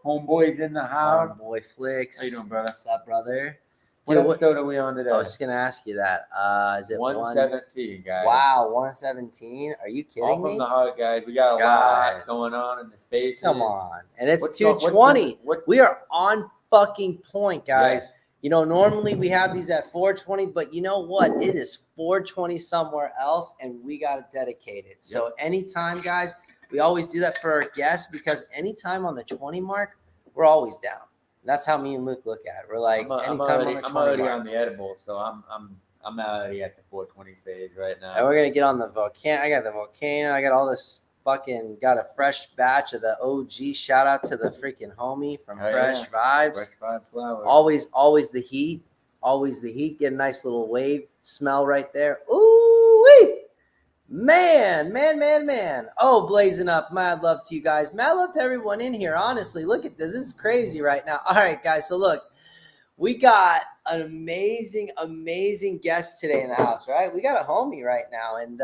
Homeboy's in the house. Homeboi Flicks. How you doing, brother? What's up, brother? What Dude, episode are we on today? I was just gonna ask you that. Is it 117, guys. Wow, 117. Are you kidding All from me? the heart, guys. We got a lot going on in the space. Come on, and it's What's 2:20. what- We are on fucking point, guys. Yes. You know, normally we have these at 4:20, but you know what? It is 4:20 somewhere else, and we got to dedicate it. So anytime, guys, we always do that for our guests because anytime on the 20 mark, we're always down. That's how me and Luke look at it. We're like, I'm already on the edible, so I'm already at the 420 phase right now. And we're gonna get on the volcano. I got the volcano. I got all this fucking. Got a fresh batch of the OG. Shout out to the freaking homie from Fresh Vibes. Fresh Vibe Flower. Always the heat. Always the heat. Get a nice little wave smell right there. Ooh wee. Man. Oh, blazing up. Mad love to you guys. Mad love to everyone in here. Honestly, look at this. This is crazy right now. All right, guys. So look, we got an amazing guest today in the house, right? We got a homie right now, and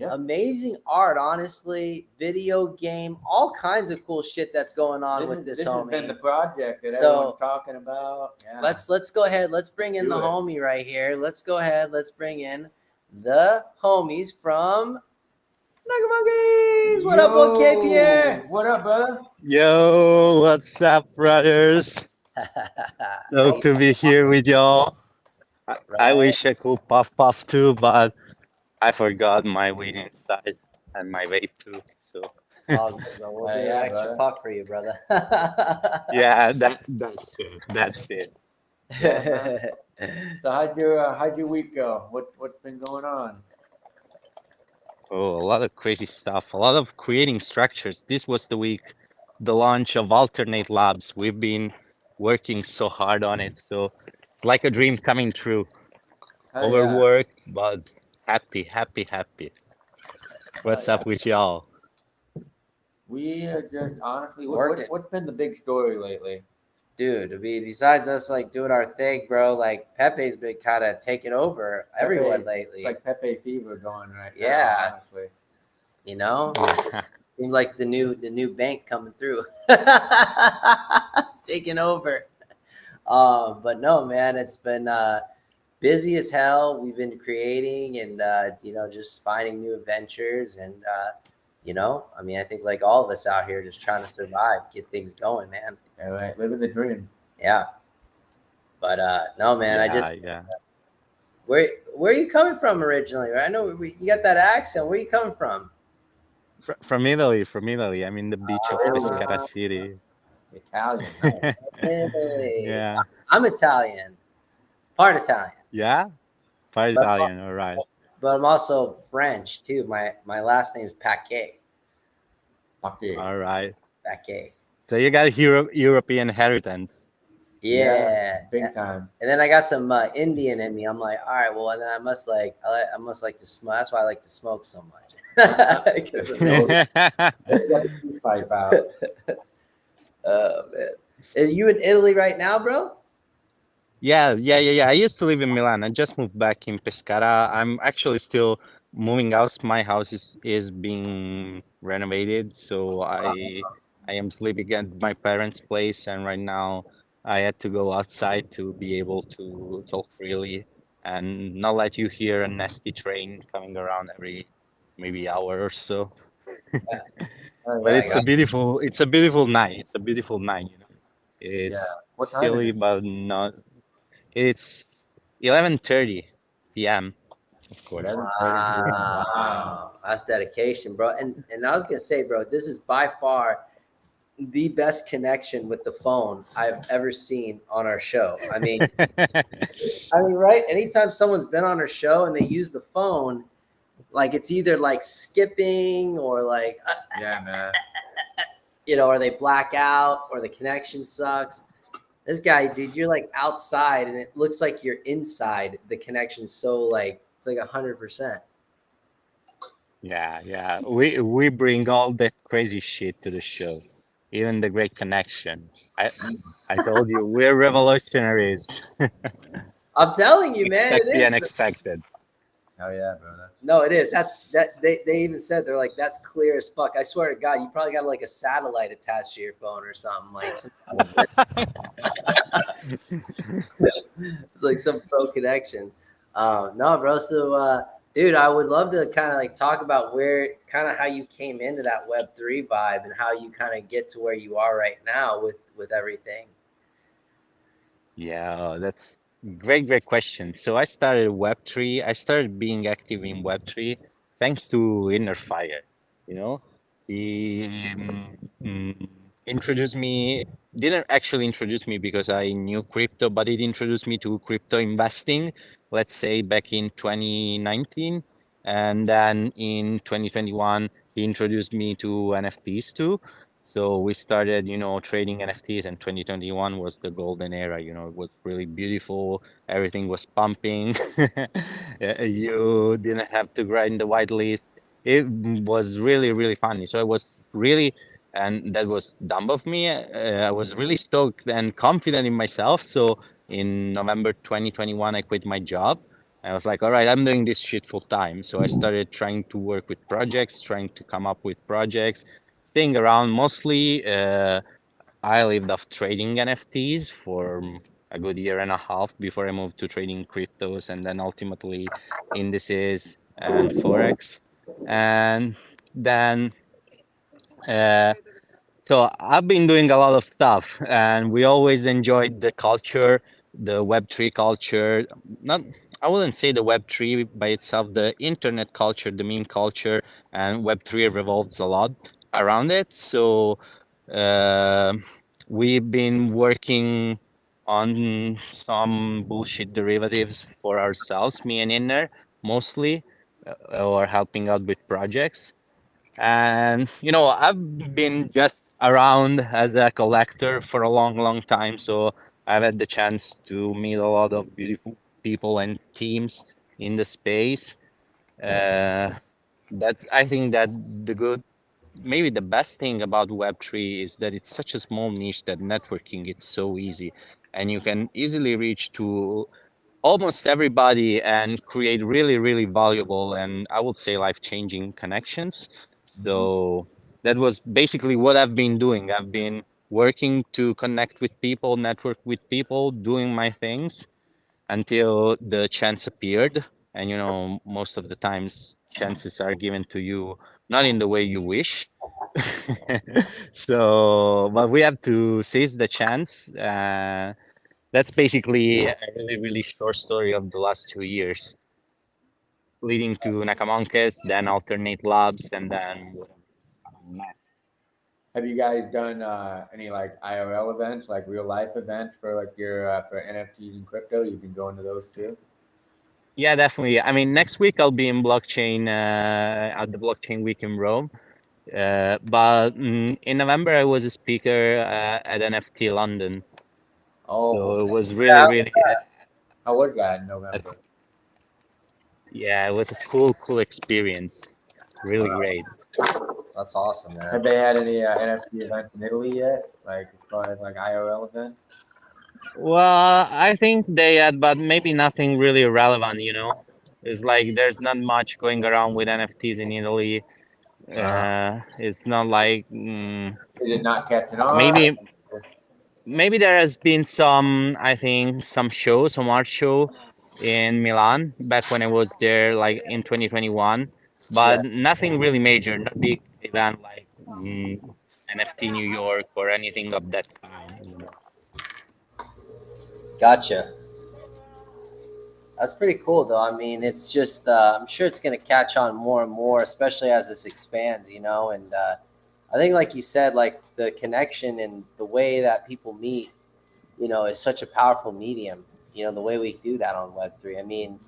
amazing art, honestly, video game, all kinds of cool shit that's going on with this homie. This has been the project that everyone's talking about. Yeah. Let's go ahead. Let's bring in the homie right here. Let's go ahead. Let's bring in the homies from Nugget Monkeys. What up, 1kPier? What up, brother? Yo, what's up, brothers? Dope to be here with y'all. I wish I could puff too, but I forgot my weed inside and my vape too. So it's all good, bro. We'll do an extra puff for you, brother. yeah, that's it. That's it. Yeah, so how'd your week go? What's been going on? Oh, a lot of crazy stuff. A lot of creating structures. This was the week, the launch of Alternate Labs. We've been working so hard on it. So it's like a dream coming true. Overworked, but happy. What's up with y'all? We are just honestly, what's been the big story lately? Dude, I mean, besides us like doing our thing, bro, like Pepe's been kind of taking over everyone lately. It's like Pepe fever going right now. Yeah, honestly. You know, it just seemed like the new bank coming through, taking over. But no, man, it's been busy as hell. We've been creating and just finding new adventures and I mean, I think like all of us out here just trying to survive, get things going, man. Yeah, right. Living the dream. Yeah. But no, man, where are you coming from originally? I know you got that accent. Where are you coming from? From Italy. I'm in the beach of Pescara City. Italian. Italy. Yeah. I'm Italian. Part Italian. Yeah? Part Italian, all right. But I'm also French too. My last name is Paquet. All right. Paquet. So you got European heritage. Yeah, big time. And then I got some Indian in me. I'm like, all right, well, then I must like to smoke. That's why I like to smoke so much. Because pipe out. Oh man, are you in Italy right now, bro? Yeah. I used to live in Milan. I just moved back in Pescara. I'm actually still moving out. My house is being renovated, so I am sleeping at my parents' place, and right now I had to go outside to be able to talk freely and not let you hear a nasty train coming around every maybe hour or so. But it's a beautiful night. It's a beautiful night, It's chilly, but not. It's 11:30 p.m. Of course. Wow, that's dedication, bro. And I was gonna say, bro, this is by far the best connection with the phone I've ever seen on our show. I mean, right? Anytime someone's been on our show and they use the phone, like it's either like skipping or like man. Or they black out or the connection sucks. This guy, dude, you're like outside and it looks like you're inside. The connection's so like it's like 100%. Yeah. We bring all that crazy shit to the show. Even the great connection. I told you we're revolutionaries. I'm telling you, man. Expect the unexpected. Hell yeah, brother. No, it is. They even said, they're like, that's clear as fuck. I swear to God, you probably got like a satellite attached to your phone or something. Like it's like some pro connection. No, bro. So, dude, I would love to kind of like talk about where kind of how you came into that Web3 vibe and how you kind of get to where you are right now with everything. Yeah, that's great question. So I started Web3. I started being active in Web3 thanks to Inner Fire. You know, he introduced me, didn't actually introduce me because I knew crypto, but it introduced me to crypto investing, let's say back in 2019. And then in 2021, he introduced me to NFTs too. So we started, trading NFTs, and 2021 was the golden era. It was really beautiful. Everything was pumping. You didn't have to grind the whitelist. It was really, really funny. So it was really, and that was dumb of me. I was really stoked and confident in myself. So in November 2021, I quit my job. I was like, all right, I'm doing this shit full time. So I started trying to work with projects, trying to come up with projects, staying around mostly. I lived off trading NFTs for a good year and a half before I moved to trading cryptos and then ultimately indices and Forex. And then, uh, so I've been doing a lot of stuff, and we always enjoyed the culture, the Web3 culture. Not, I wouldn't say the Web3 by itself, the internet culture, the meme culture, and Web3 revolves a lot around it. So uh, we've been working on some bullshit derivatives for ourselves, me and Inner, mostly, or helping out with projects. And I've been just around as a collector for a long, long time. So I've had the chance to meet a lot of beautiful people and teams in the space. Uh, I think that the good, maybe the best thing about Web3 is that it's such a small niche that networking it's so easy, and you can easily reach to almost everybody and create really, really valuable and I would say life-changing connections. So that was basically what I've been doing. I've been working to connect with people, network with people, doing my things until the chance appeared. And most of the times chances are given to you not in the way you wish. So, but we have to seize the chance. That's basically a really, really short story of the last 2 years, leading to Nakamonkes, then alternate labs, and then whatever next. Have you guys done any like IRL events, like real life events for like your for NFTs and crypto? You've been going to those too? Yeah, definitely. I mean, next week I'll be in blockchain at the blockchain week in Rome. But in November I was a speaker at NFT London. Oh, So it was really, yeah. really, How was that in a, November? yeah, it was a cool experience. Really great. That's awesome, man. Have they had any NFT events in Italy yet? Like as far as like IRL events? Well, I think they had, but maybe nothing really relevant, It's like there's not much going around with NFTs in Italy. It's not like Is it not catching on? maybe maybe there has been some, I think, some art show in Milan back when I was there, like in 2021, Yeah, but nothing really major, not big event like NFT New York or anything of that kind. gotcha. That's pretty cool, though. I mean, it's just I'm sure it's going to catch on more and more, especially as this expands, And I think, like you said, like the connection and the way that people meet, is such a powerful medium. The way we do that on Web3. I mean,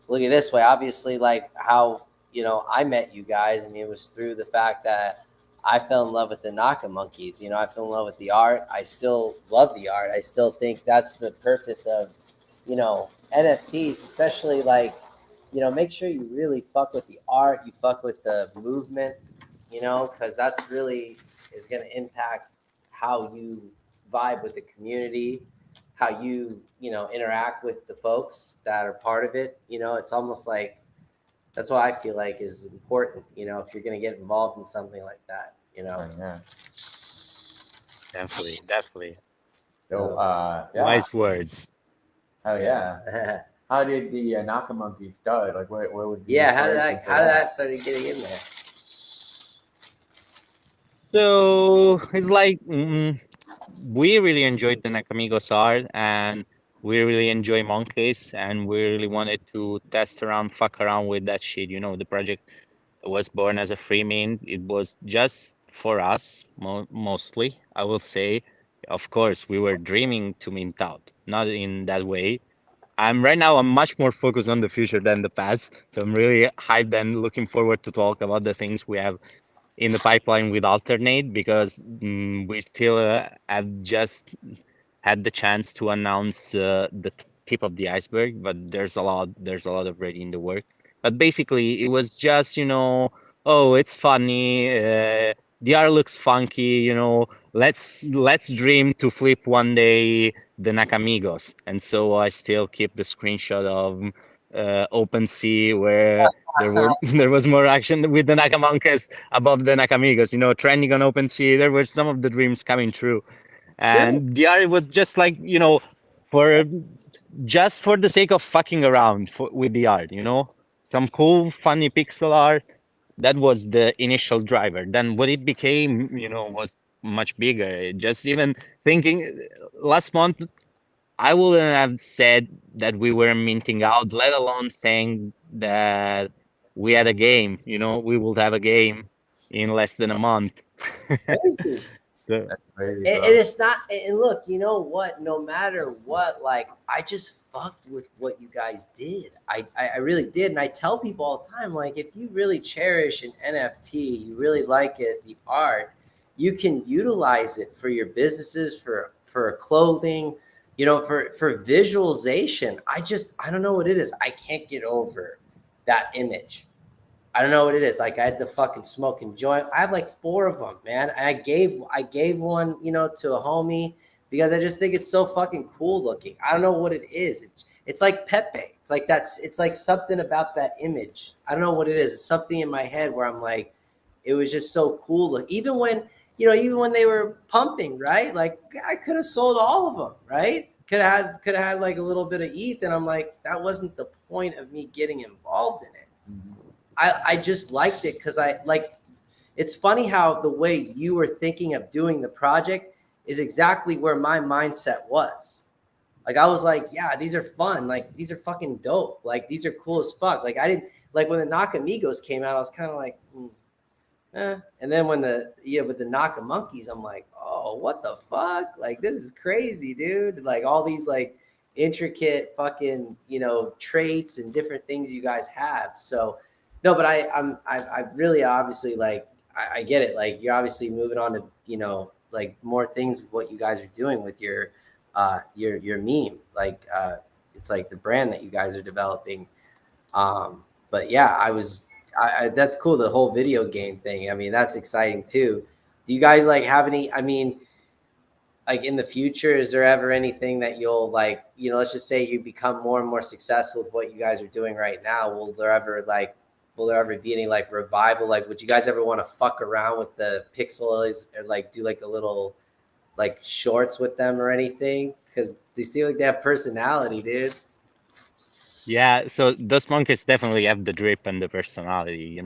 look at it this way. Obviously, like how I met you guys. I mean, it was through the fact that I fell in love with the Naka monkeys. I fell in love with the art. I still love the art. I still think that's the purpose of NFTs, especially like make sure you really fuck with the art. You fuck with the movement. Because that's really is going to impact how you vibe with the community, how you interact with the folks that are part of it. It's almost like That's what I feel like is important. You know, if you're gonna get involved in something like that, you know. Yeah. Definitely, definitely. So, yeah. Wise words. Hell yeah. Yeah. How did the Naka Monkey start? Like, where was the Yeah, inspiration for how did that? that start getting in there? So it's like we really enjoyed the Nakamigos art, and we really enjoy monkeys, and we really wanted to test around, fuck around with that shit. You know, the project was born as a free mint. It was just for us, mostly, I will say. Of course, we were dreaming to mint out, not in that way. Right now, I'm much more focused on the future than the past. So I'm really hyped and looking forward to talk about the things we have in the pipeline with Alternate, because we still have just had the chance to announce the tip of the iceberg, but there's a lot already in the work. But basically, it was just, oh, it's funny. The art looks funky. Let's dream to flip one day the Nakamigos. And so I still keep the screenshot of OpenSea where there was more action with the Nakamonkas above the Nakamigos, trending on OpenSea. There were some of the dreams coming true. Good. And the art was just like, for just for the sake of fucking around with the art, some cool, funny pixel art. That was the initial driver. Then what it became, was much bigger. Just even thinking last month, I wouldn't have said that we were minting out, let alone saying that we had a game. We would have a game in less than a month. Crazy. So, That's crazy, And bro. it's not. And look, you know what? No matter what, like I just fucked with what you guys did. I really did, and I tell people all the time, like if you really cherish an NFT, you really like it, the art, you can utilize it for your businesses, for clothing, for visualization. I don't know what it is. I can't get over that image. I don't know what it is. Like I had the fucking smoking joint. I have like 4 of them, man. And I gave one, to a homie because I just think it's so fucking cool looking. I don't know what it is. It's like Pepe. It's like something about that image. I don't know what it is. It's something in my head where I'm like, it was just so cool. Look, even when they were pumping, right? Like I could have sold all of them, right? Could have had like a little bit of ETH, and I'm like, that wasn't the point of me getting involved in it. Mhm. I just liked it because I like. It's funny how the way you were thinking of doing the project is exactly where my mindset was. Like I was like, yeah, these are fun. Like these are fucking dope. Like these are cool as fuck. Like I didn't like when the Nakamigos came out. I was kind of like, And then when with the Naka Monkeys, I'm like, oh, what the fuck? Like this is crazy, dude. Like all these like intricate fucking traits and different things you guys have. So no, but I really obviously like I get it. Like you're obviously moving on to like more things with what you guys are doing with your meme. Like it's like the brand that you guys are developing. But yeah, that's cool. The whole video game thing. I mean, that's exciting too. Do you guys like have any? I mean, like in the future, is there ever anything that you'll like? Let's just say you become more and more successful with what you guys are doing right now. Will there ever be any like revival? Like, would you guys ever want to fuck around with the pixels or like do like a little like shorts with them or anything? Because they seem like they have personality, dude. yeah, so those monkeys definitely have the drip and the personality.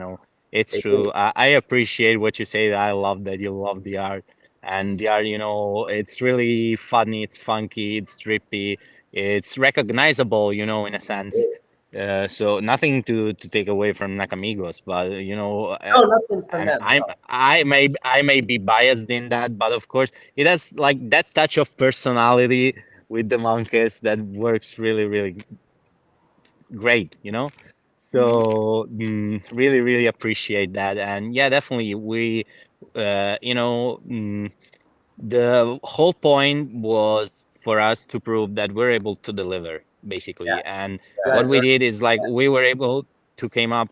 It's They do. true. I appreciate what you say. I love that you love the art. And the art, it's really funny, it's funky, it's drippy, it's recognizable, in a sense. So nothing to take away from Nakamigos, but No, nothing from and them. No. I may be biased in that, but of course it has like that touch of personality with the monkeys that works really, really great. Mhm. So really, really appreciate that. And yeah, definitely we, uh, you know, mm, the whole point was for us to prove that we're able to deliver, Yeah, basically. And you what guys we are. did is like we were able to come up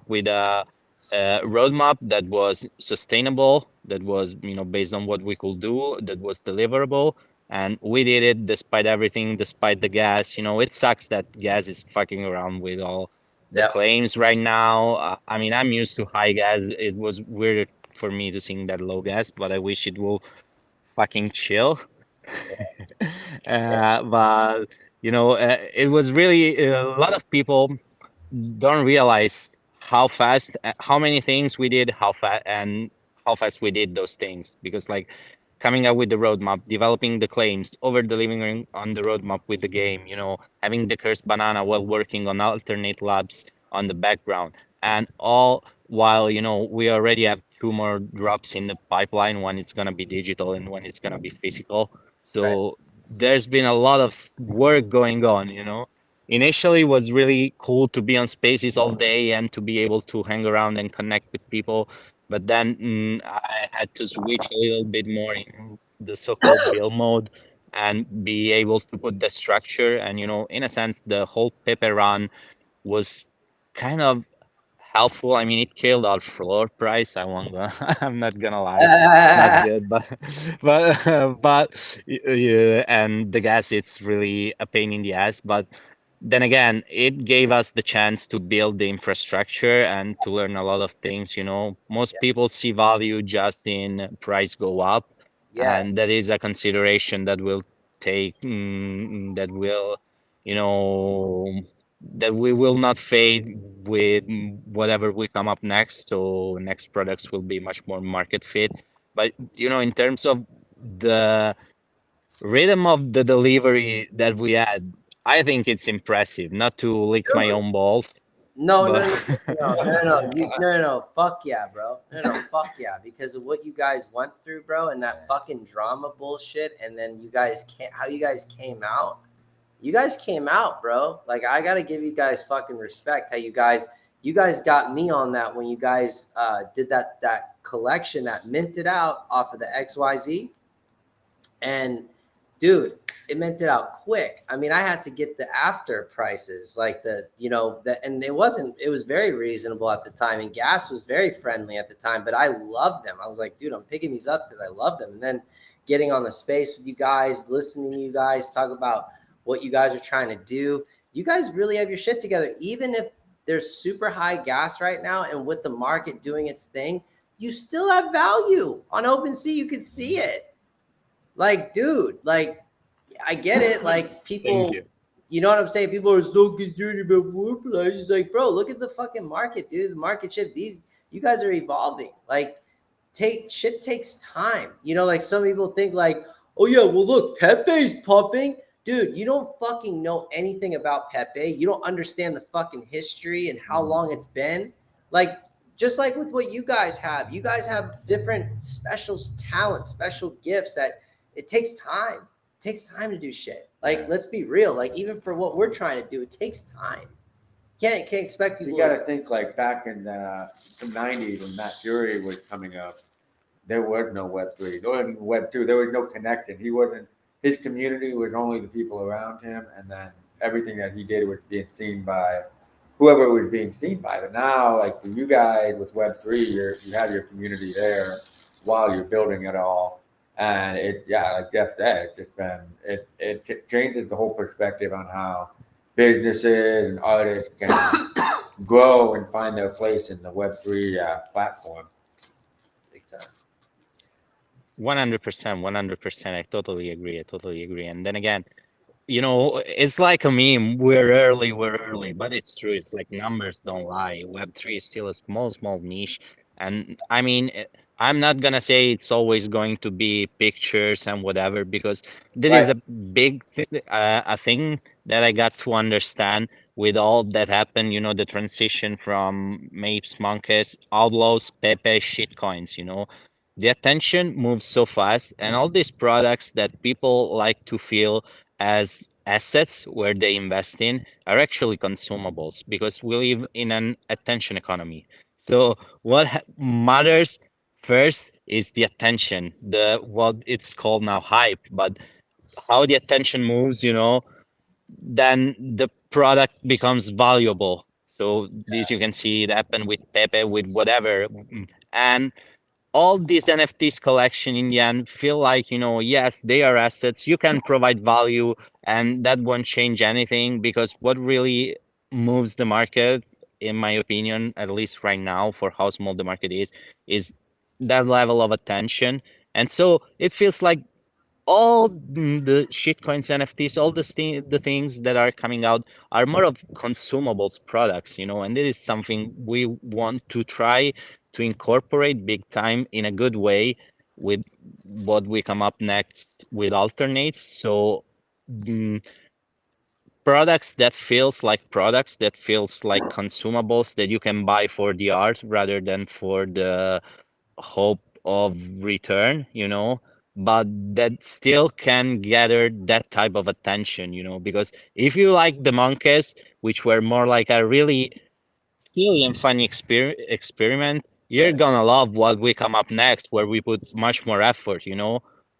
with a roadmap that was sustainable, that was based on what we could do, that was deliverable. And we did it despite everything, despite the gas. It sucks that gas is fucking around with all the Yep. claims right now. I mean, I'm used to high gas. It was weird for me to sing that low gas, but I wish it will fucking chill. But it was really a lot of people don't realize how fast, how many things we did, how fast, and how fast we did those things. Because like coming up with the roadmap, developing the claims, over delivering on the roadmap with the game, having the cursed banana while working on alternate labs on the background, and all while we already have two more drops in the pipeline. One it's gonna be digital, and one it's gonna be physical. Right. So there's been a lot of work going on. Initially was really cool to be on spaces all day and to be able to hang around and connect with people, but then I had to switch a little bit more in the so-called build mode and be able to put the structure. And in a sense, the whole Pepe run was kind of helpful. I mean, it killed our floor price. I won't. I'm not gonna lie, not good, but yeah, and the gas, it's really a pain in the ass. But then again, it gave us the chance to build the infrastructure and to learn a lot of things. Most people see value just in price go up, and Yes. that is a consideration that will take that will you know that we will not fade with whatever we come up next. So next products will be much more market fit. But in terms of the rhythm of the delivery that we had, I think it's impressive. Not to lick my own balls, No, no, but no, no. Fuck yeah, bro. No, fuck yeah. Because of what you guys went through, bro, and that fucking drama bullshit, and then how you guys came out. You guys came out, bro. Like I gotta give you guys fucking respect. How you guys got me on that when you guys did that collection that minted out off of the XYZ. And dude, it meant it out quick. I mean, I had to get the after prices, like and it was very reasonable at the time, and gas was very friendly at the time, but I loved them. I was like, dude, I'm picking these up because I love them. And then getting on the space with you guys, listening to you guys talk about what you guys are trying to do. You guys really have your shit together, even if there's super high gas right now, and with the market doing its thing, you still have value on OpenSea. You can see it. Like, dude, like, I get it. Like, thank people, you. you know what I'm saying? People are so concerned about floor prices. It's like, bro, look at the fucking market, dude. The market shift. You guys are evolving. Like, shit takes time. Like some people think, like, oh yeah, well look, Pepe's pumping. Dude, you don't fucking know anything about Pepe. You don't understand the fucking history and how long it's been. Like, just like with what you guys have different special talents, special gifts that it takes time. It takes time to do shit. Like, let's be real. Like, even for what we're trying to do, it takes time. Can't expect people. You got to think like back in the 90s when Matt Fury was coming up, there was no Web3, there wasn't Web2, there was no connection. He wasn't, his community was only the people around him, and then everything that he did was being seen by whoever it was being seen by. But now, like for you guys with Web3, you have your community there while you're building it all. And yeah, like Jeff said, it's just been, it changes the whole perspective on how businesses and artists can grow and find their place in the Web3 platform. Big time. 100%, 100%. I totally agree. And then again, it's like a meme. We're early, but it's true. It's like numbers don't lie. Web3 is still a small, small niche. And I mean, I'm not gonna say it's always going to be pictures and whatever, because there is Right. a big a thing that I got to understand with all that happened. The transition from Mapes, Monkeys, Outlaws, Pepe, shitcoins. The attention moves so fast, and all these products that people like to feel as assets where they invest in are actually consumables, because we live in an attention economy. So what matters first is the attention, the what it's called now hype, but how the attention moves, then the product becomes valuable. So this you can see it happen with Pepe, with whatever. And all these NFTs collection in the end feel like, yes, they are assets. You can provide value, and that won't change anything, because what really moves the market in my opinion, at least right now, for how small the market is that level of attention. And so it feels like all the shitcoins, NFTs, all the things that are coming out are more of consumables products, and it is something we want to try to incorporate big time in a good way with what we come up next with alternates. So mm, products that feels like consumables that you can buy for the art rather than for the hope of return, but that still can gather that type of attention, because if you like the monkeys, which were more like a really silly and funny experiment, you're gonna love what we come up next, where we put much more effort,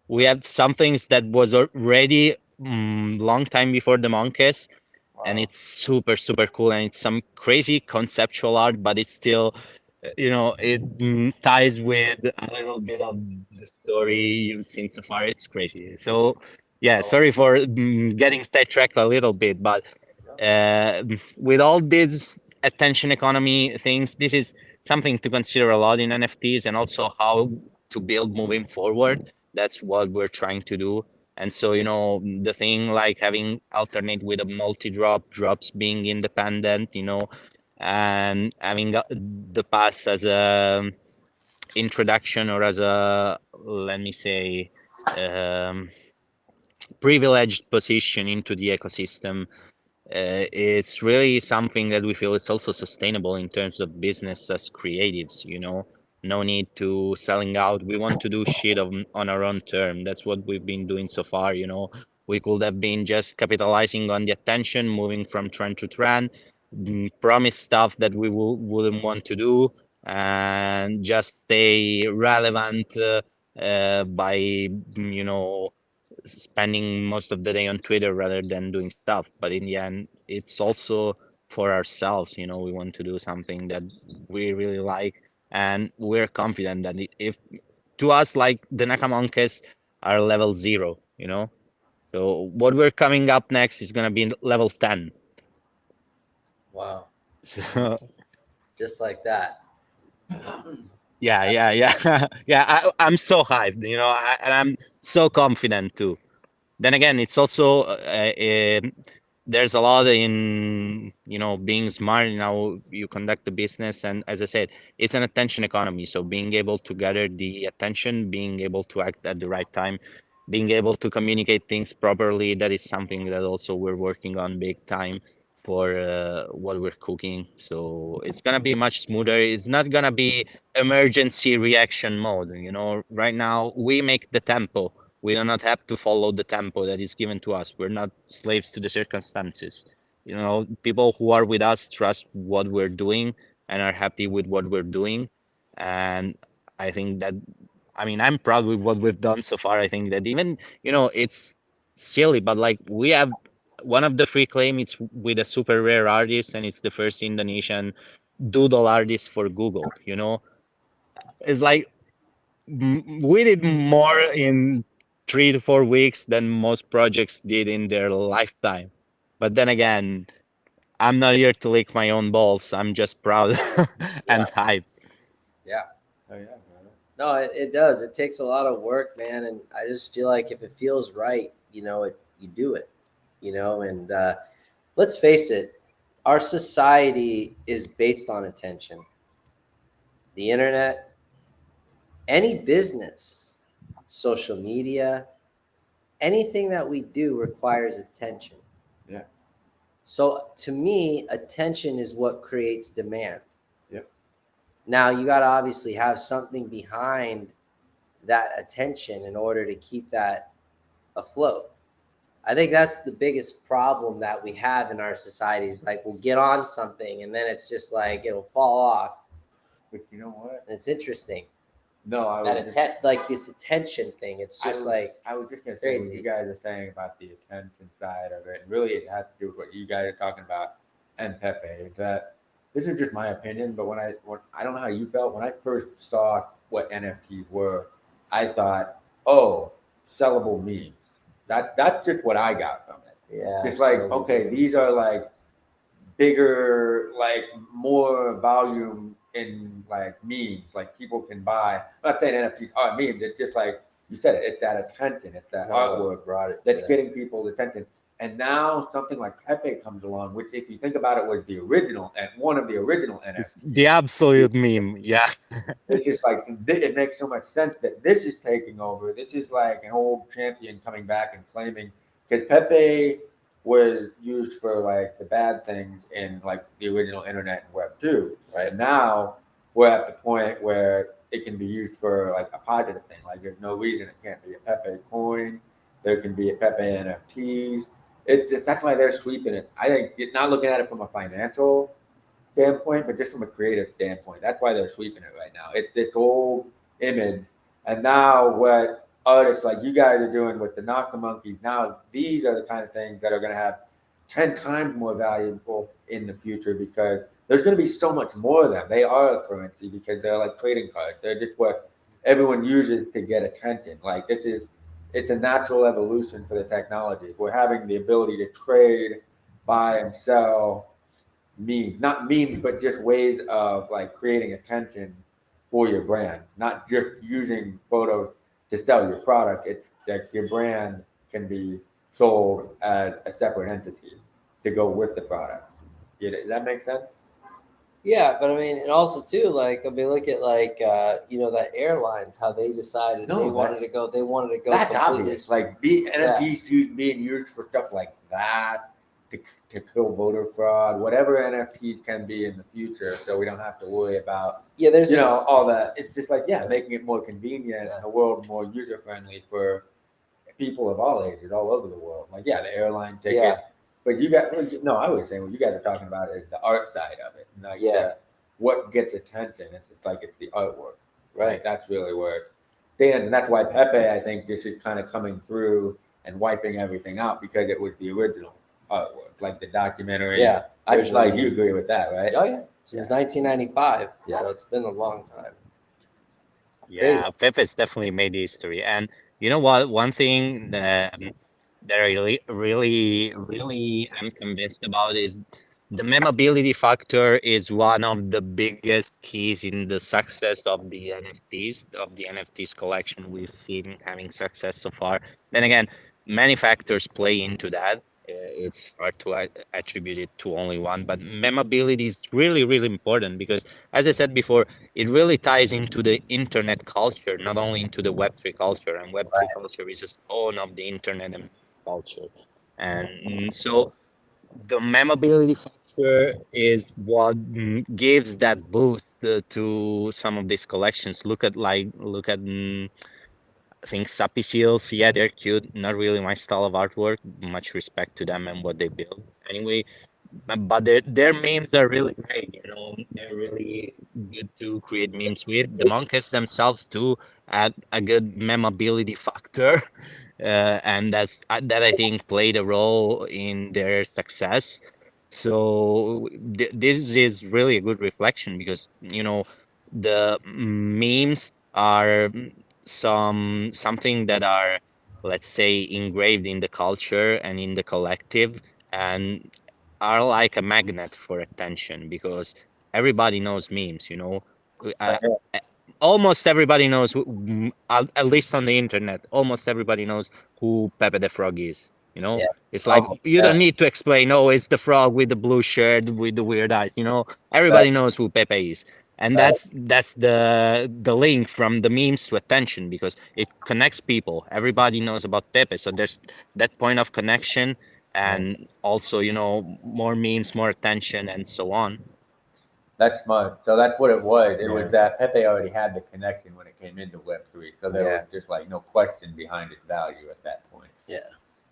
We had some things that was already long time before the monkeys, and Wow. it's super super cool, and it's some crazy conceptual art, but it's still it ties with a little bit of the story you've seen so far. It's crazy. So yeah, sorry for getting sidetracked a little bit, but with all these attention economy things, this is something to consider a lot in NFTs, and also how to build moving forward. That's what we're trying to do. And so, the thing like having alternate with a multi-drop, drops being independent, and having the pass as a introduction, or as a, let me say, um, privileged position into the ecosystem. It's really something that we feel is also sustainable in terms of business as creatives, no need to selling out. We want to do shit on our own term. That's what we've been doing so far. We could have been just capitalizing on the attention, moving from trend to trend, promise stuff that we wouldn't want to do, and just stay relevant by spending most of the day on Twitter rather than doing stuff. But in the end, it's also for ourselves. We want to do something that we really like, and we're confident that if to us, like the Nakamonkeys are level 0. So what we're coming up next is gonna be level 10. Wow. So Just like that. yeah, yeah. I'm so hyped, and I'm so confident too. Then again, it's also there's a lot in being smart in how you conduct the business, and as I said, it's an attention economy. So being able to gather the attention, being able to act at the right time, being able to communicate things properly, that is something that also we're working on big time for what we're cooking. So it's gonna be much smoother. It's not gonna be emergency reaction mode. Right now we make the tempo. We do not have to follow the tempo that is given to us. We're not slaves to the circumstances. People who are with us trust what we're doing and are happy with what we're doing. And I think that, I'm proud with what we've done so far. I think that even, it's silly, but like we have one of the free claim, it's with a super rare artist, and it's the first Indonesian doodle artist for Google. It's like we did more in 3 to 4 weeks than most projects did in their lifetime. But then again, I'm not here to lick my own balls. I'm just proud and hyped. Yeah. Oh yeah, brother. No, it does. It takes a lot of work, man. And I just feel like if it feels right, you do it, and let's face it, our society is based on attention. The internet, any business, social media, anything that we do requires attention. Yeah. So to me, attention is what creates demand. Yep. Now you got to obviously have something behind that attention in order to keep that afloat. I think that's the biggest problem that we have in our societies. Like we'll get on something and then it's just like it'll fall off. But you know what? And it's interesting No, I that was just, like this attention thing. It's just I was just gonna it's say what crazy. you guys are saying about the attention side of it, and really it has to do with what you guys are talking about and Pepe. Is that this is just my opinion, but when I don't know how you felt when I first saw what NFTs were, I thought, oh, sellable memes. That's just what I got from it. Yeah. It's like, so- okay, these are like bigger, like more volume in like memes, like people can buy. I'm not saying NFTs are memes. It's just like you said, it's that attention, it's that artwork brought it that's getting people's attention. And now something like Pepe comes along, which, if you think about it, was the original and one of the original It's NFTs. the absolute meme. Yeah. It's just like it makes so much sense that this is taking over. This is like an old champion coming back and claiming, because Pepe was used for like the bad things in like the original internet and web too. Right. And now we're at the point where it can be used for like a positive thing. Like there's no reason it can't be a Pepe coin. There can be a Pepe NFTs. It's just that's why they're sweeping it. I think not looking at it from a financial standpoint, but just from a creative standpoint. That's why they're sweeping it right now. It's this old image, and now what artists like you guys are doing with the Knock the Monkeys. Now these are the kind of things that are going to have 10 times more valuable in the future because there's going to be so much more of them. They are a currency because they're like trading cards. They're just what everyone uses to get attention. Like it's a natural evolution for the technology. We're having the ability to trade, buy, and sell memes, not memes, but just ways of like creating attention for your brand, not just using photos to sell your product. It's that your brand can be sold as a separate entity to go with the product. Does that make sense? Yeah, but I mean, and also too, like I mean, look at like that airlines, how they decided No, they wanted to go That's completely. obvious. Like NFTs being used for stuff like that to kill voter fraud, whatever NFTs can be in the future, so we don't have to worry about There's all that. It's just like making it more convenient and the world more user friendly for people of all ages all over the world. Like the airline tickets. Yeah. But you got no. I was saying what you guys are talking about is the art side of it, like what gets attention. It's like it's the artwork, right. Like, that's really where it stands, and that's why Pepe, I think, this is kind of coming through and wiping everything out because it was the original artwork, like the documentary. Yeah, I just like you agree with that, right? Oh yeah, since 1995. Yeah. So it's been a long time. Yeah, Crazy. Pepe's definitely made history. And you know what? One thing that I really am convinced about is the memorability factor is one of the biggest keys in the success of the NFTs collection we've seen having success so far. Then again, many factors play into that. It's hard to attribute it to only one, but memorability is really important because, as I said before, it really ties into the internet culture, not only into the Web3 culture. And Web3 culture is a own of the internet and culture. And so the memorability factor is what gives that boost to some of these collections. Look at I think Sappy Seals, yeah, they're cute. Not really my style of artwork. Much respect to them and what they build. Anyway, but their memes are really great. They're really good to create memes with. The monkeys themselves too add a good memorability factor, and that I think played a role in their success. So this is really a good reflection because the memes are something that are, let's say, engraved in the culture and in the collective, and are like a magnet for attention because everybody knows memes. Uh, uh, Almost everybody knows at least on the internet, almost everybody knows who Pepe the Frog is. Yeah. It's like you don't need to explain, oh, it's the frog with the blue shirt with the weird eyes. Everybody knows who Pepe is. And that's the link from the memes to attention because it connects people. Everybody knows about Pepe, so there's that point of connection, and also more memes, more attention, and so on. That's smart. So that's what it was. It was that Pepe already had the connection when it came into Web3. So there was just like no question behind its value at that point. Yeah.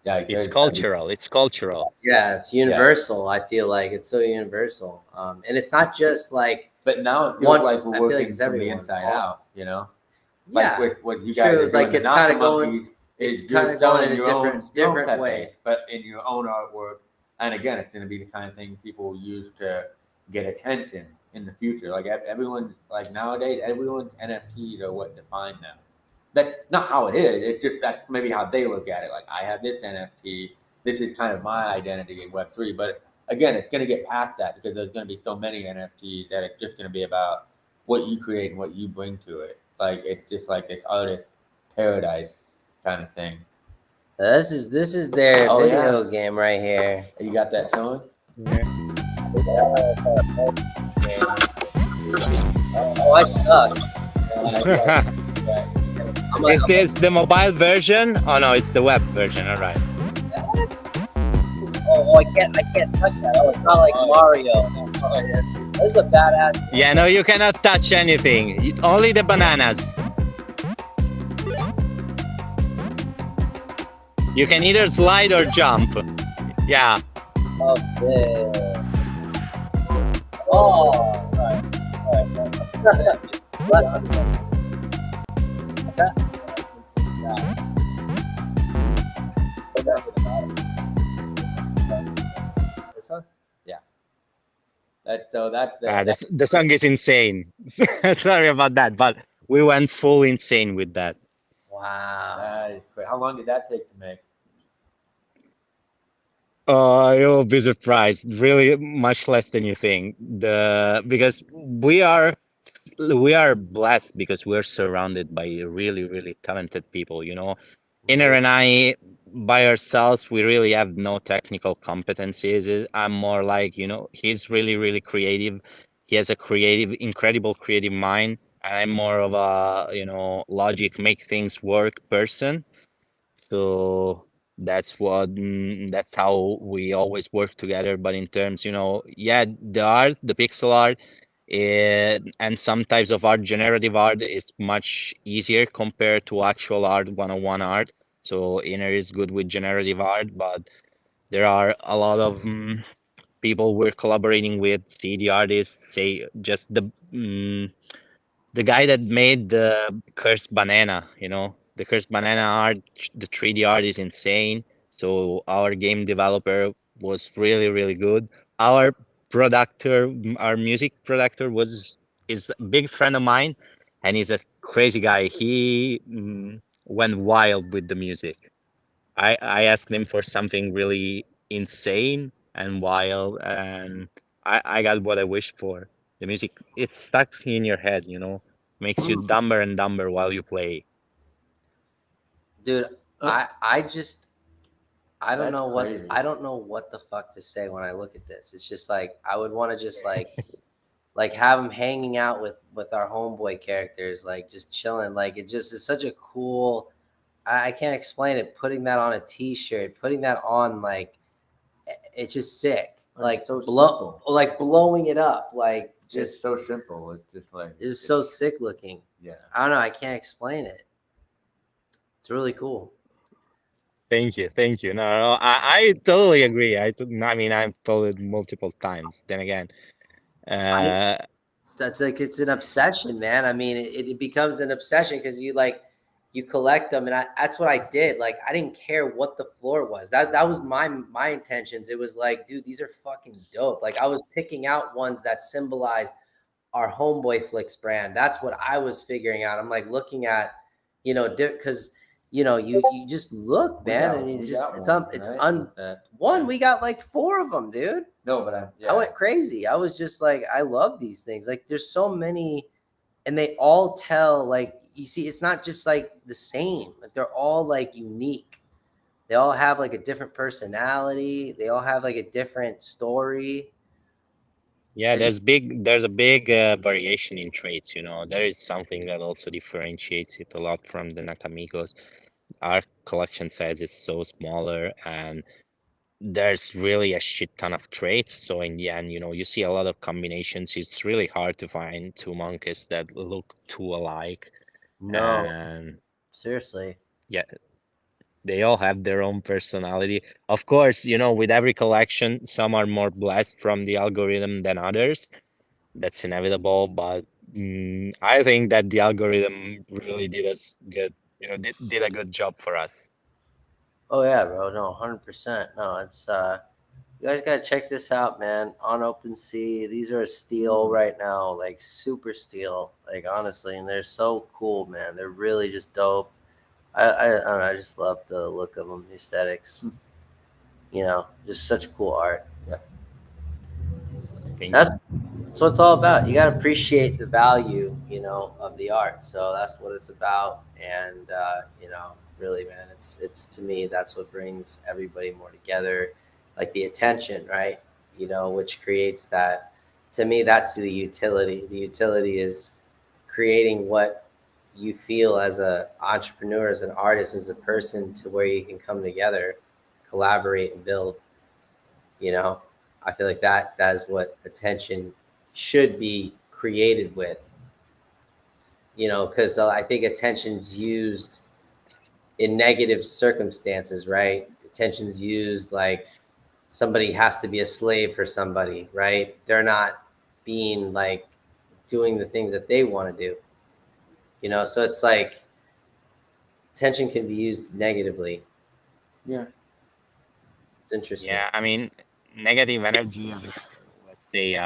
Yeah. It's cultural. It's cultural. Yeah, it's universal. I feel like it's so universal. And it's not just like. But now it feels like we're working from the inside out, Like with what you guys are doing. Like it's kind of going. It's kind of going in a different Pepe, way. but in your own artwork. And again, it's going to be the kind of thing people will use to get attention in the future. Like everyone's like nowadays, everyone's NFTs are what define them. That's not how it is. It's just that maybe how they look at it. Like I have this NFT. This is kind of my identity in Web3. But again, it's going to get past that because there's going to be so many NFTs that it's just going to be about what you create and what you bring to it. Like it's just like this artist paradise kind of thing. This is their Oh, video yeah. game right here. You got that showing? Yeah. Oh, I suck. I'm Is this the mobile version? Oh no, it's the web version. All right. I can't touch that. Oh, it's not like Mario. This is a badass. Yeah, no, you cannot touch anything. Only the bananas. You can either slide or jump. Yeah. Oh, sick. Oh, right. What's that? This one? The song is insane. Sorry about that, but we went full insane with that. Wow. That is crazy. How long did that take to make? You'll be surprised. Really, much less than you think. Because we are blessed because we're surrounded by really, really talented people. You know, Inner and I, by ourselves, we really have no technical competencies. I'm more like, he's really, really creative. He has a incredible creative mind. And I'm more of a, logic, make things work person. So that's how we always work together. But in terms, yeah, the art, the pixel art, and some types of art, generative art is much easier compared to actual art, one-on-one art. So Inner is good with generative art, but there are a lot of people we're collaborating with, 3D artists, say just the guy that made the cursed banana, the cursed banana art, the 3D art is insane. So our game developer was really, really good. Our our music producer is a big friend of mine, and he's a crazy guy. He went wild with the music. I asked him for something really insane and wild, and I got what I wished for. The music, it's stuck in your head, makes you dumber and dumber while you play. Dude, I just I don't That's know what crazy. I don't know what the fuck to say when I look at this. It's just like I would want to just like have him hanging out with our homeboy characters, like just chilling. Like it just is such a cool. I can't explain it. Putting that on a T-shirt, putting that on it's just sick. Like so simple. like blowing it up, like Just just so simple. It's just like it's so sick looking. yeah. I don't know. I can't explain it. It's really cool. Thank you, thank you. No, I totally agree. I mean, I've told it multiple times. Then again, uh, That's like it's an obsession, man. I mean, it becomes an obsession because you collect them, and that's what I did. Like I didn't care what the floor was. That was my intentions. It was like, dude, these are fucking dope. Like I was picking out ones that symbolized our Homeboi Flicks brand. That's what I was figuring out. I'm like looking at, because you just look, man, and we got like 4 of them, dude. No, but I went crazy. I was just like, I love these things. Like there's so many, and they all tell, like, you see, it's not just like the same. Like they're all like unique. They all have like a different personality. They all have like a different story. yeah, there's a big variation in traits. There is something that also differentiates it a lot from the Nakamikos. Our collection size is so smaller, and there's really a shit ton of traits. So in the end, you see a lot of combinations. It's really hard to find 2 monkeys that look too alike. No, And seriously. yeah, they all have their own personality. Of course, with every collection, some are more blessed from the algorithm than others. That's inevitable, but I think that the algorithm really did us good. Did a good job for us. Oh yeah, bro. No, 100%. No, it's you guys gotta check this out, man. On OpenSea, these are a steal right now, like super steal, like honestly, and they're so cool, man. They're really just dope. I don't know, I just love the look of them, the aesthetics. Just such cool art. Yeah. Thank you. That's that's what it's all about. You got to appreciate the value, of the art. So that's what it's about. And really, man, it's to me that's what brings everybody more together, like the attention, right? Which creates that. To me, that's the utility. The utility is creating what you feel as a entrepreneur, as an artist, as a person, to where you can come together, collaborate, and build. you know I feel like that is what attention should be created with, because I think attention's used in negative circumstances, right? Attention's used like somebody has to be a slave for somebody, right? They're not being like doing the things that they want to do, so it's like attention can be used negatively. Yeah. It's interesting. Yeah, I mean, negative energy is, let's say,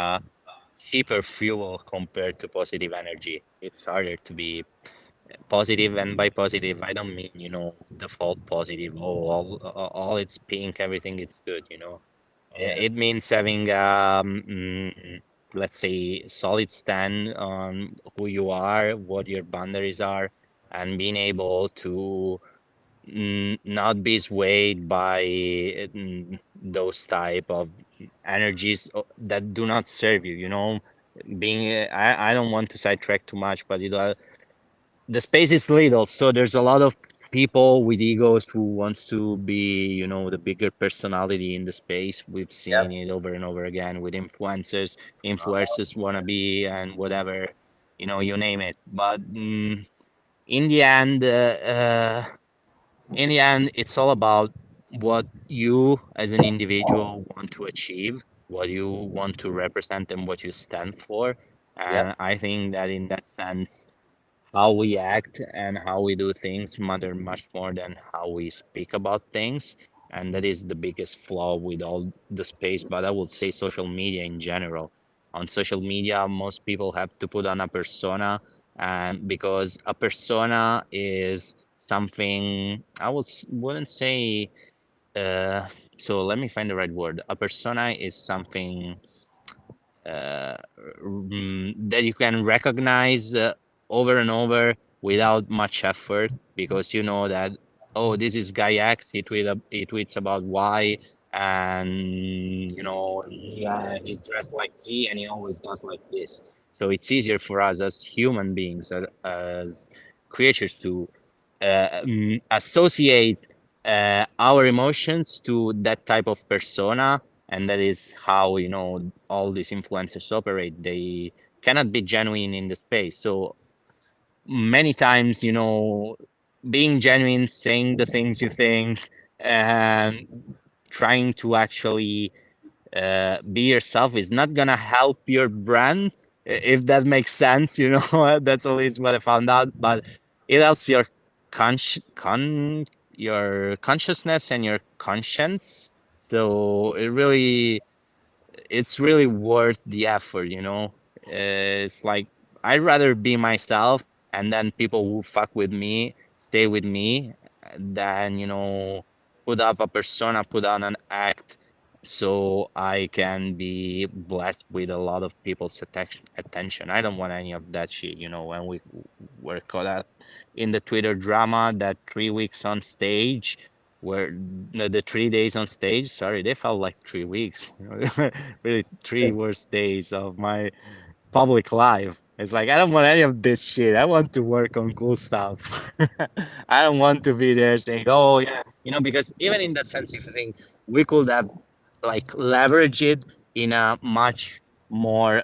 cheaper fuel compared to positive energy. It's harder to be positive, and by positive, I don't mean, default positive. Oh, all it's pink, everything is good, Yeah. It means having, let's say, solid stand on who you are, what your boundaries are, and being able to not be swayed by those type of energies that do not serve you, being I don't want to sidetrack too much, but the space is little, so there's a lot of people with egos who wants to be, the bigger personality in the space. We've seen Yep. it over and over again with influencers wanna be, and whatever, you name it. But in the end, it's all about what you as an individual want to achieve, what you want to represent, and what you stand for. Yep. And I think that in that sense, how we act and how we do things matter much more than how we speak about things. And that is the biggest flaw with all the space, but I would say social media in general. On social media, most people have to put on a persona, and because a persona is something wouldn't say, uh, so let me find the right word. A persona is something that you can recognize over and over without much effort, because you know that, oh, this is guy X, he tweets about Y, and yeah, he's dressed like Z, and he always does like this. So it's easier for us as human beings, as creatures, to associate our emotions to that type of persona. And that is how, all these influencers operate. They cannot be genuine in the space. So many times, being genuine, saying the things you think, and trying to actually be yourself is not gonna help your brand, if that makes sense. That's at least what I found out. But it helps your your consciousness and your conscience. So it's really worth the effort. It's like, I'd rather be myself, and then people who fuck with me stay with me, than, put up a persona, put on an act, so I can be blessed with a lot of people's attention. I don't want any of that shit. When we were caught up in the Twitter drama, that 3 weeks on stage, where the 3 days on stage, sorry, they felt like 3 weeks. Really, three worst days of my public life. It's like, I don't want any of this shit. I want to work on cool stuff. I don't want to be there saying, oh yeah, because even in that sense, if you think, we could have like leverage it in a much more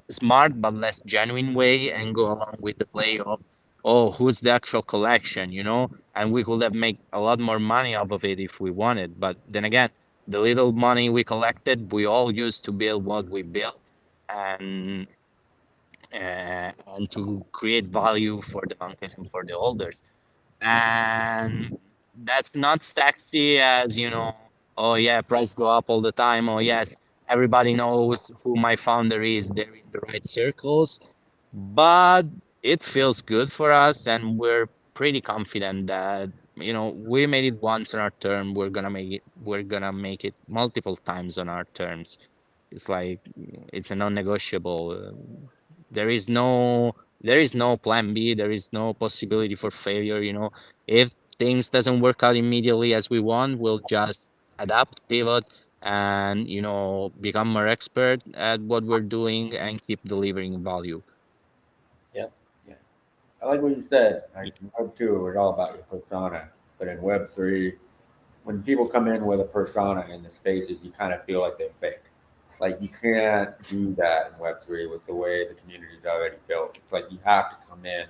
smart but less genuine way, and go along with the play of, oh, who's the actual collection, and we could have made a lot more money off of it if we wanted. But then again, the little money we collected, we all used to build what we built, and and to create value for the monkeys and for the holders. And that's not sexy as, oh yeah, price go up all the time. Oh yes, everybody knows who my founder is. They're in the right circles. But it feels good for us, and we're pretty confident that, we made it once on our term. We're gonna make it multiple times on our terms. It's like it's a non-negotiable. There is no plan B. There is no possibility for failure. If things doesn't work out immediately as we want, we'll just adapt, pivot, and become more expert at what we're doing and keep delivering value. Yep. Yeah. I like what you said. Like in Web 2, it was all about your persona. But in Web 3, when people come in with a persona in the spaces, you kind of feel like they're fake. Like you can't do that in Web3 with the way the community is already built. It's like you have to come in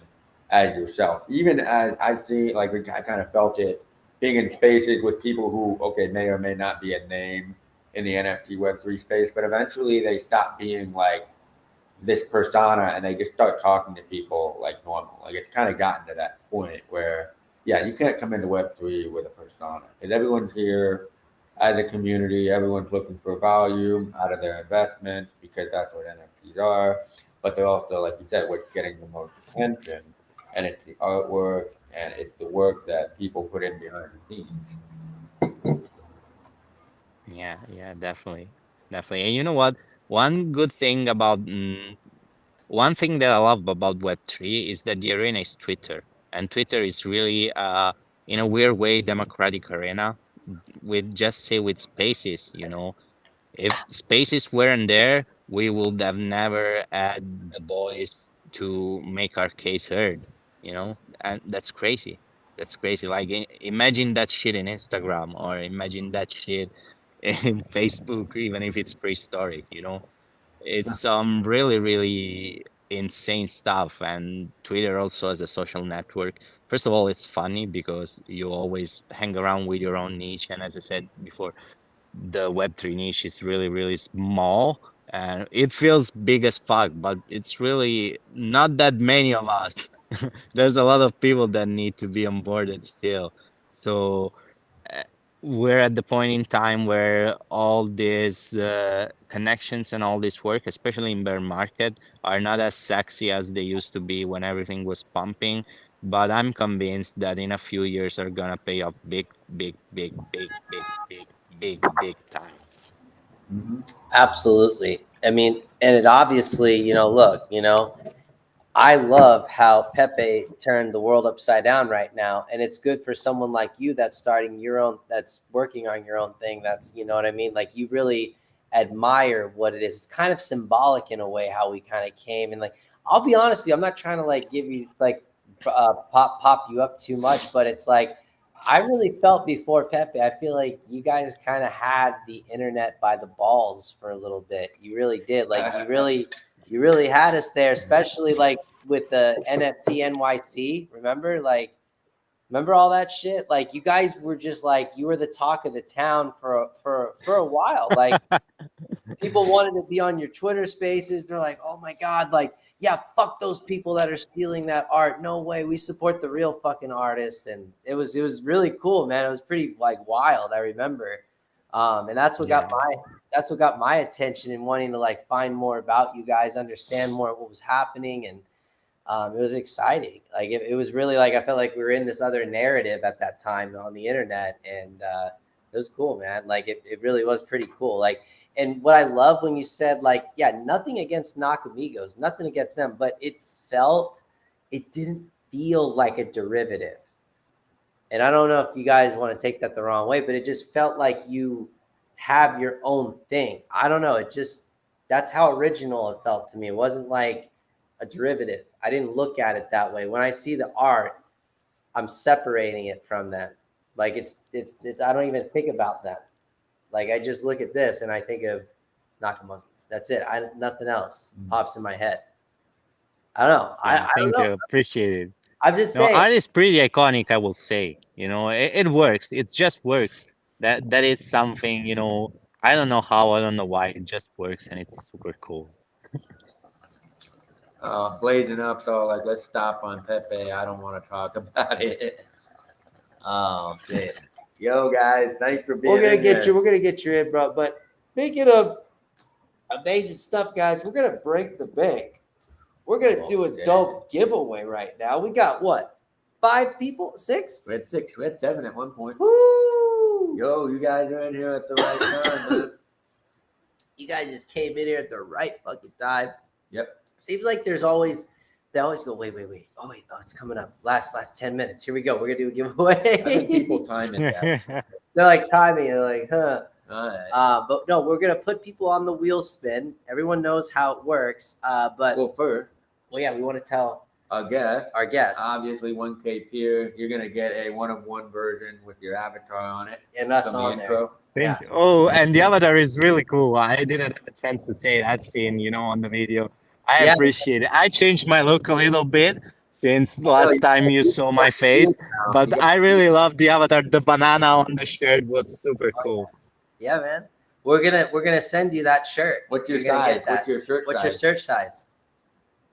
as yourself. Even as I see, like I kind of felt it being in spaces with people who, okay, may or may not be a name in the NFT Web3 space, but eventually they stop being like this persona and they just start talking to people like normal. Like it's kind of gotten to that point where, yeah, you can't come into Web3 with a persona because everyone's here as a community. Everyone's looking for value out of their investment because that's what NFTs are. But they're also, like you said, what's getting the most attention, and it's the artwork and it's the work that people put in behind the scenes. Yeah, definitely. And you know what? One good thing about one thing that I love about Web3 is that the arena is Twitter, and Twitter is really, in a weird way, democratic arena. With just say with spaces, if spaces weren't there, we would have never had the voice to make our case heard, and that's crazy. That's crazy. Like imagine that shit in Instagram or imagine that shit in Facebook, even if it's prehistoric. It's some really, really insane stuff. And Twitter also as a social network. First of all, it's funny because you always hang around with your own niche. And as I said before, the Web3 niche is really, really small and it feels big as fuck, but it's really not that many of us. There's a lot of people that need to be onboarded still. So uh, we're at the point in time where all these connections and all this work, especially in bear market, are not as sexy as they used to be when everything was pumping. But I'm convinced that in a few years are gonna pay off big, big, big, big, big, big, big, big time. Mm-hmm. Absolutely. I mean, and it obviously, look, I love how Pepe turned the world upside down right now. And it's good for someone like you that's starting your own, that's working on your own thing. That's, you know what I mean? Like you really admire what it is. It's kind of symbolic in a way how we kind of came. And like, I'll be honest with you, I'm not trying to like give you like pop you up too much, but it's like, I really felt before Pepe, I feel like you guys kind of had the internet by the balls for a little bit. You really did. Like you really had us there, especially like with the NFT NYC. Remember, remember all that shit? Like you guys were just like you were the talk of the town for a while. Like people wanted to be on your Twitter spaces. They're like, oh my God, like, yeah, fuck those people that are stealing that art. No way. We support the real fucking artist. And it was really cool, man. It was pretty like wild, I remember. And Yeah. that's what got my attention and wanting to like find more about you guys, understand more what was happening. And it was exciting. Like it was really like I felt like we were in this other narrative at that time on the internet, and it was cool, man. Like it really was pretty cool. Like, and what I love when you said like, yeah, nothing against Nakamigos, nothing against them, but it didn't feel like a derivative. And I don't know if you guys want to take that the wrong way, but it just felt like you have your own thing. I don't know. That's how original it felt to me. It wasn't like a derivative. I didn't look at it that way. When I see the art, I'm separating it from them. Like it's I don't even think about them. Like I just look at this and I think of Nakamonkeys. That's it. Nothing else pops in my head. I don't know. I, Yeah, I don't thank know. you. Appreciate it. I'm just No, saying. art is pretty iconic, I will say. It works. It just works. That is something, I don't know how, I don't know why. It just works and it's super cool. Blazing up, so like let's stop on Pepe. I don't want to talk about it. Oh shit. Yo guys, thanks for being in here. We're gonna get you in, bro. But speaking of amazing stuff, guys, we're gonna break the bank. We're gonna do a Okay. dope giveaway right now. We got what? 5 people? 6? We had 6, we had 7 at one point. Woo! Yo, you guys are in here at the right time, man. You guys just came in here at the right fucking time. Yep. Seems like they always go, wait. Oh, it's coming up. Last 10 minutes. Here we go. We're going to do a giveaway. I think people time it that. They're like timing. They're like, huh. All right. But no, we're going to put people on the wheel spin. Everyone knows how it works. But Well, first, yeah, we want to tell our guest, obviously, obviously 1kPier, you're going to get a one-of-one version with your avatar on it. and us From the on there. intro. Thank you. Oh, and the avatar is really cool. I didn't have a chance to say that scene, on the video. I Yeah. appreciate it. I changed my look a little bit since Oh, last time you saw my face, but I really love the avatar. The banana on the shirt was super cool. Yeah, man. We're gonna send you that shirt. What's your You're gonna size? get that. What's your shirt What's size? your search size?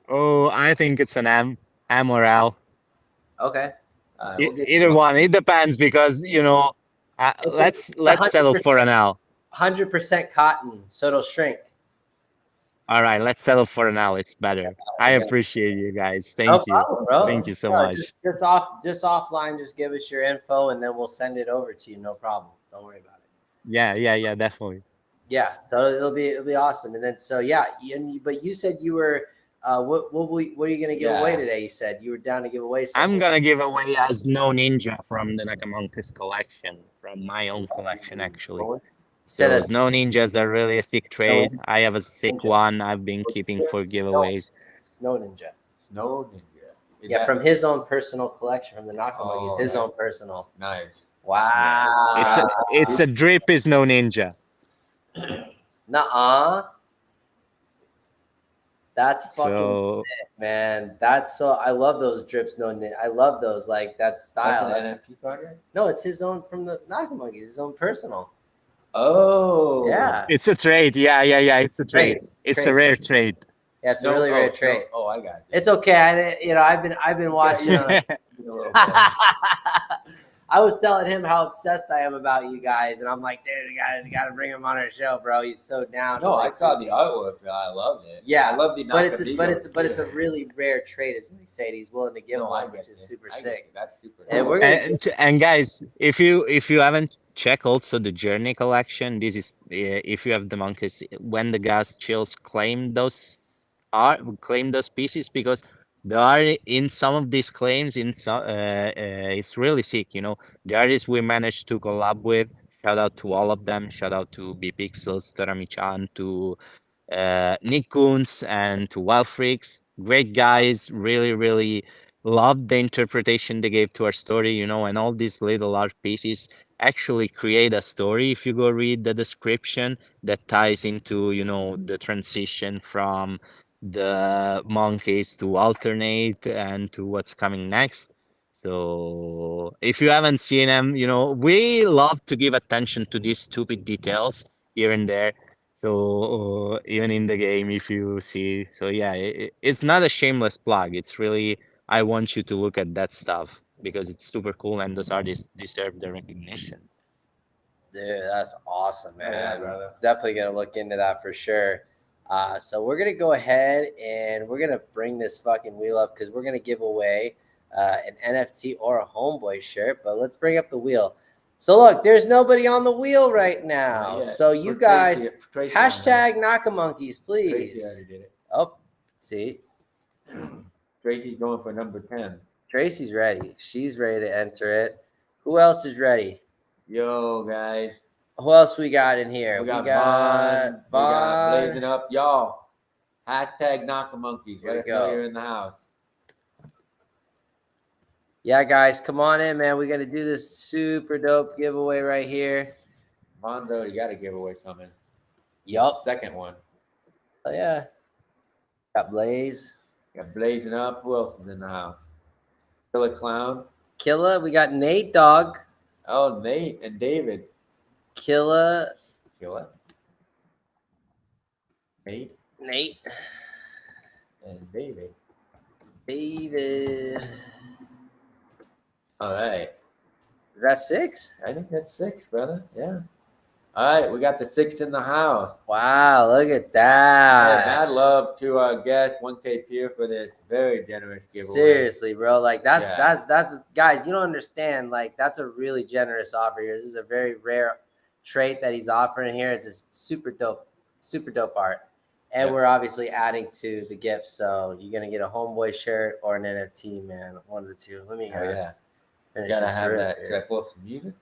Oh, I think it's an M or L. Okay. We'll get Either you one. It depends because let's settle for an L. 100% cotton, so it'll shrink. All right, let's settle for an L. It's better. I appreciate you guys. No Thank you. problem, bro. Thank you so No, much. Just offline, just give us your info and then we'll send it over to you. No problem. Don't worry about it. Yeah, definitely. Yeah, so it'll be awesome. And then but you said you were what are you gonna give away today? You said you were down to give away something. I'm gonna give away as No Ninja from the Nakamonkis collection, from my own collection actually. Those No Ninjas are really a sick trade. I have a sick one I've been keeping for giveaways. Snow Ninja. Snow Ninja. Yeah, from his own personal collection, from the Nakamonkeys, his own personal. Nice. Wow. It's a drip is No Ninja. Nuh-uh. That's fucking So sick, man. That's so. I love those drips. I love those. Like that style. That's an NFT project? No, it's his own from the Nakamonkeys. His own personal. Oh. Yeah. it's a trade. Yeah. It's a trade. It's a rare trade. Yeah, it's a really rare trade. Oh, I got you. It's okay. I've been watching. I was telling him how obsessed I am about you guys, and I'm like, dude, you gotta bring him on our show, bro. He's so down. No, I saw the artwork. I loved it. Yeah, I love the. But it's a really rare trade, is what he said. He's willing to give one, which is super sick. That's super. And we're and guys, if you haven't checked also the Journey collection, this is if you have the monkeys, when the gas chills claim those pieces, because there are in some of these claims in some it's really sick. The artists we managed to collab with, shout out to all of them, shout out to B Pixels, Terami-chan, to Nick Koons, and to Wild Freaks. Great guys, really loved the interpretation they gave to our story, and all these little art pieces actually create a story. If you go read the description that ties into the transition from the monkeys to alternate and to what's coming next. So if you haven't seen them, we love to give attention to these stupid details here and there. So even in the game, if you see, so yeah, it's not a shameless plug. It's really, I want you to look at that stuff because it's super cool and those artists deserve the recognition. Dude, that's awesome, man. Yeah, brother. Definitely gonna look into that for sure. So we're gonna go ahead and we're gonna bring this fucking wheel up because we're gonna give away an NFT or a Homeboi shirt. But let's bring up the wheel. So look, there's nobody on the wheel right now. So you guys, hashtag Nakamonkeys, please. Tracy already did it. Oh, see, Tracy's going for number 10. Tracy's ready. She's ready to enter it. Who else is ready? Yo, guys. Who else we got in here? We got Vaughn. We got Blazing Up. Y'all, hashtag Nakamonkeys. Let us know you're in the house. Yeah, guys, come on in, man. We're going to do this super dope giveaway right here. Mondo, you got a giveaway coming. Yup. Second one. Oh, yeah. Got Blaze. Got Blazing Up. Who else is in the house? Killer Clown. Killa. We got Nate Dogg. Oh, Nate and David. Killa. Killer. Nate and David. All right. Is that 6? I think that's 6, brother. Yeah. All right, we got the 6 in the house. Wow, look at Yeah, that. mad love to our guest 1kPier for this very generous giveaway. Seriously, bro. Like that's guys, you don't understand. Like that's a really generous offer here. This is a very rare trait that he's offering here. It's just super dope. Super dope art. And Yeah. we're obviously adding to the gift. So you're gonna get a Homeboi shirt or an NFT, man. One of the two. Let me Oh yeah. finish Gotta this have real that. quick. Should I pull up some music?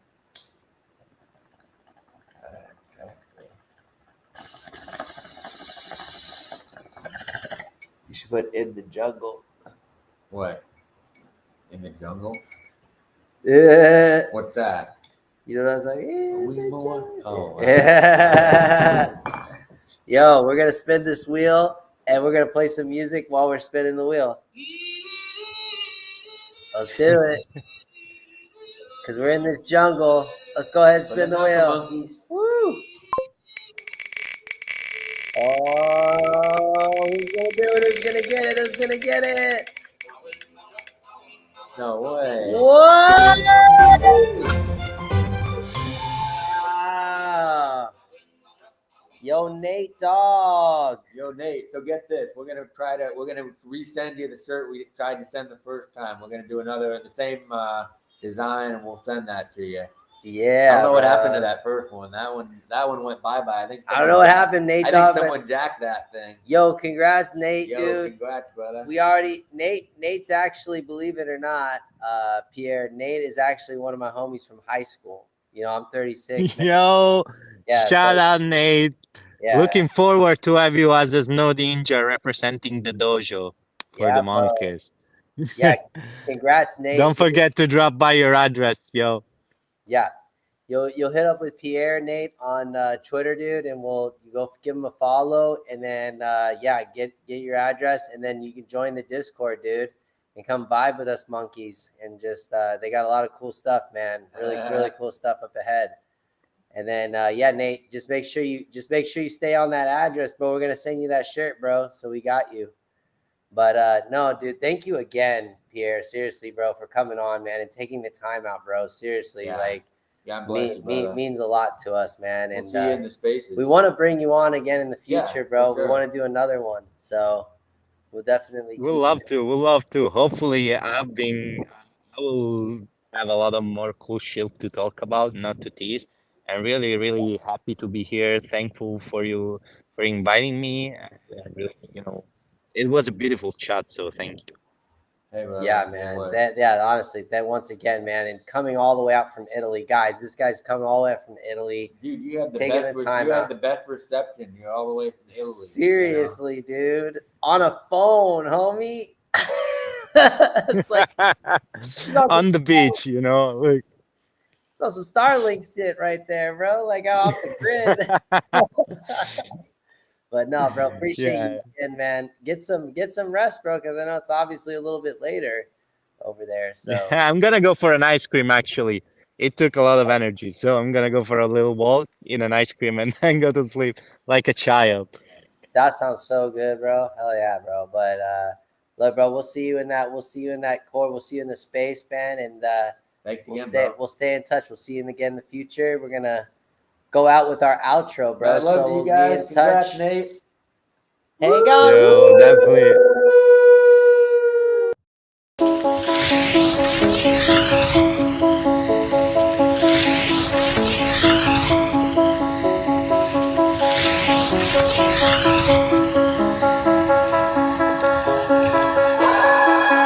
You should put in the jungle. What? In the jungle? Yeah. What's that? You know what I was like? We In the more? jungle. Oh, wow. Yeah. Yo, we're gonna spin this wheel and we're gonna play some music while we're spinning the wheel. Let's do it. Cause we're in this jungle. Let's go ahead and spin the wheel. Monkeys. Woo! Oh, who's gonna do it? Who's gonna get it? Who's gonna get it? No way. What? Ah. Yo, Nate Dog. Yo, Nate, so get this. We're gonna resend you the shirt we tried to send the first time. We're gonna do another the same design, and we'll send that to you. Yeah. I don't know what bro. happened to that first one. That one went bye-bye. I don't know what happened, Nate Dog. I think someone jacked that thing. Yo, congrats, Nate, Yo, dude. congrats, brother. Nate's actually, believe it or not, Pierre, Nate is actually one of my homies from high school. You know, I'm 36. Man. Yo, Yeah, shout so- out, Nate. Yeah. Looking forward to have you as a Snow Ninja representing the dojo for Yeah, the bro. monkeys. Yeah, congrats, Nate. Don't forget to drop by your address, yo. Yeah, you'll hit up with Pierre, Nate, on Twitter, dude, and we'll go give him a follow, and then get your address, and then you can join the Discord, dude, and come vibe with us monkeys, and just they got a lot of cool stuff, man. Really cool stuff up ahead. And then Nate, just make sure you stay on that address, bro. We're gonna send you that shirt, bro. So we got you. But no, dude, thank you again, Pierre. Seriously, bro, for coming on, man, and taking the time out, bro. Seriously, God bless you, brother. means a lot to us, man. We'll And see you in the spaces. we want to bring you on again in the future, Yeah, bro. for sure. We want to do another one, so we'll definitely. We'll love to. Hopefully, I will have a lot of more cool shit to talk about, not to tease. I'm really, really happy to be here. Thankful for you for inviting me. And really, it was a beautiful chat. So thank you. Hey, brother. Yeah, man. Honestly, that once again, man, and coming all the way out from Italy, guys. This guy's coming all the way from Italy. Dude, you have the taking best. the time you out. have the best reception. You're all the way from Italy. Seriously, dude, on a phone, homie. It's like on the beach, like. So some Starlink shit right there, bro. Like off the grid. But no, bro, appreciate you again, man. Get some rest, bro, because I know it's obviously a little bit later over there. So I'm gonna go for an ice cream. Actually, it took a lot of energy, so I'm gonna go for a little walk, eat an ice cream, and then go to sleep like a child. That sounds so good, bro. Hell yeah, bro. But look, bro, we'll see you in that. We'll see you in that core. We'll see you in the space, man, and Thanks again, we'll stay in touch. We'll see you again in the future. We're gonna go out with our outro, bro. I love so you we'll guys. be in touch. Congrats, Nate. Hang on. Yo, definitely.